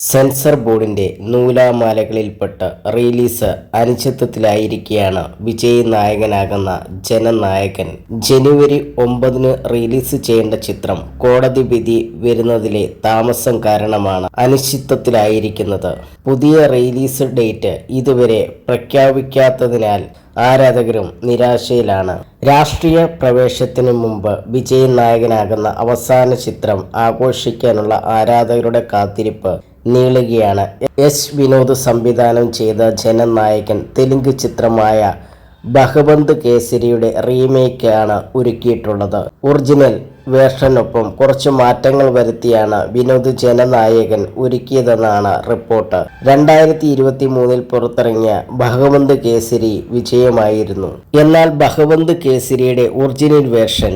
Sensor ബോർഡിന്റെ നൂലാമാലകളിൽപ്പെട്ട് release അനിശ്ചിതത്വത്തിലായിരിക്കെയാണ് Vijay നായകനാകുന്ന ജനനായകൻ ജനുവരി 9 release ചെയ്യേണ്ട ചിത്രം കോടതി വിധി വരുന്നതിലെ താമസം കാരണമാണ് അനിശ്ചിതത്വത്തിലായിരിക്കുന്നത്. പുതിയ റിലീസ് ഡേറ്റ് ഇതുവരെ പ്രഖ്യാപിക്കാത്തതിനാൽ ആരാധകരും നിരാശയിലാണ്. രാഷ്ട്രീയ പ്രവേശത്തിന് മുമ്പ് വിജയ് നായകനാകുന്ന അവസാന ചിത്രം ആഘോഷിക്കാനുള്ള ആരാധകരുടെ കാത്തിരിപ്പ് നീളുകയാണ്. എസ് വിനോദ് സംവിധാനം ചെയ്ത ജനനായകൻ തെലുങ്ക് ചിത്രമായ ഭഗവന്ത് കേസരിയുടെ റീമേക്കാണ് ഒരുക്കിയിട്ടുള്ളത്. ഒറിജിനൽ വേർഷനൊപ്പം കുറച്ച് മാറ്റങ്ങൾ വരുത്തിയാണ് വിനോദ് ജനനായകൻ ഒരുക്കിയതെന്നാണ് റിപ്പോർട്ട്. 2023 പുറത്തിറങ്ങിയ ഭഗവന്ത് കേസരി വിജയമായിരുന്നു. എന്നാൽ ഭഗവന്ത് കേസരിയുടെ ഒറിജിനൽ വേർഷൻ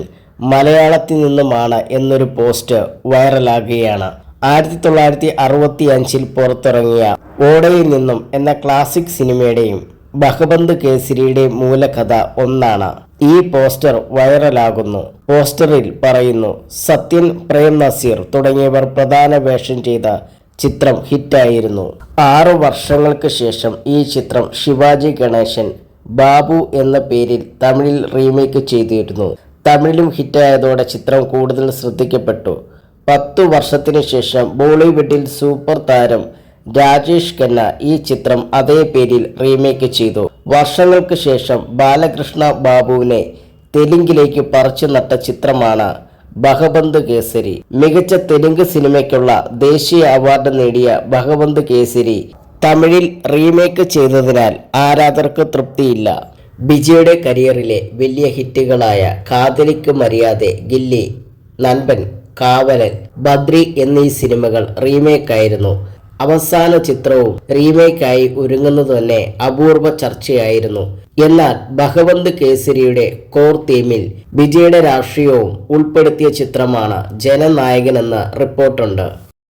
മലയാളത്തിൽ നിന്നുമാണ് എന്നൊരു പോസ്റ്റ് വൈറലാകുകയാണ്. 1965 പുറത്തിറങ്ങിയ ഓടയിൽ നിന്നും എന്ന ക്ലാസിക് സിനിമയുടെയും ഭഗവന്ത് കേസരിയുടെ മൂലകഥ ഒന്നാണ്. ഈ പോസ്റ്റർ വൈറലാകുന്നു. പോസ്റ്ററിൽ പറയുന്നു, സത്യൻ, പ്രേം നസീർ തുടങ്ങിയവർ പ്രധാന വേഷം ചെയ്ത ചിത്രം ഹിറ്റായിരുന്നു. 6 വർഷങ്ങൾക്ക് ശേഷം ഈ ചിത്രം ശിവാജി ഗണേശൻ ബാബു എന്ന പേരിൽ തമിഴിൽ റീമേക്ക് ചെയ്തിരുന്നു. തമിഴിലും ഹിറ്റായതോടെ ചിത്രം കൂടുതൽ ശ്രദ്ധിക്കപ്പെട്ടു. 10 വർഷത്തിന് ശേഷം ബോളിവുഡിൽ സൂപ്പർ താരം രാജേഷ് ഖന്ന ഈ ചിത്രം അതേ പേരിൽ റീമേക്ക് ചെയ്തു. വർഷങ്ങൾക്ക് ശേഷം ബാലകൃഷ്ണ ബാബുവിനെ തെലുങ്കിലേക്ക് പറിച്ചു നട്ട ചിത്രമാണ് ഭഗവന്ത് കേസരി. മികച്ച തെലുങ്ക് സിനിമയ്ക്കുള്ള ദേശീയ അവാർഡ് നേടിയ ഭഗവന്ത് കേസരി തമിഴിൽ റീമേക്ക് ചെയ്തതിനാൽ ആരാധകർക്ക് തൃപ്തിയില്ല. വിജയുടെ കരിയറിലെ വലിയ ഹിറ്റുകളായ കാതലിക്ക് മര്യാദ, ഗില്ലി, നൻപൻ, കാവലൻ, ബദ്രി എന്നീ സിനിമകൾ റീമേക്കായിരുന്നു. അവസാന ചിത്രവും റീമേക്കായി ഒരുങ്ങുന്നത് തന്നെ അപൂർവ ചർച്ചയായിരുന്നു. എന്നാൽ ഭഗവന്ത് കേസരിയുടെ കോർ തീമിൽ വിജയുടെ രാഷ്ട്രീയവും ഉൾപ്പെടുത്തിയ ചിത്രമാണ് ജനനായകനെന്ന് റിപ്പോർട്ടുണ്ട്.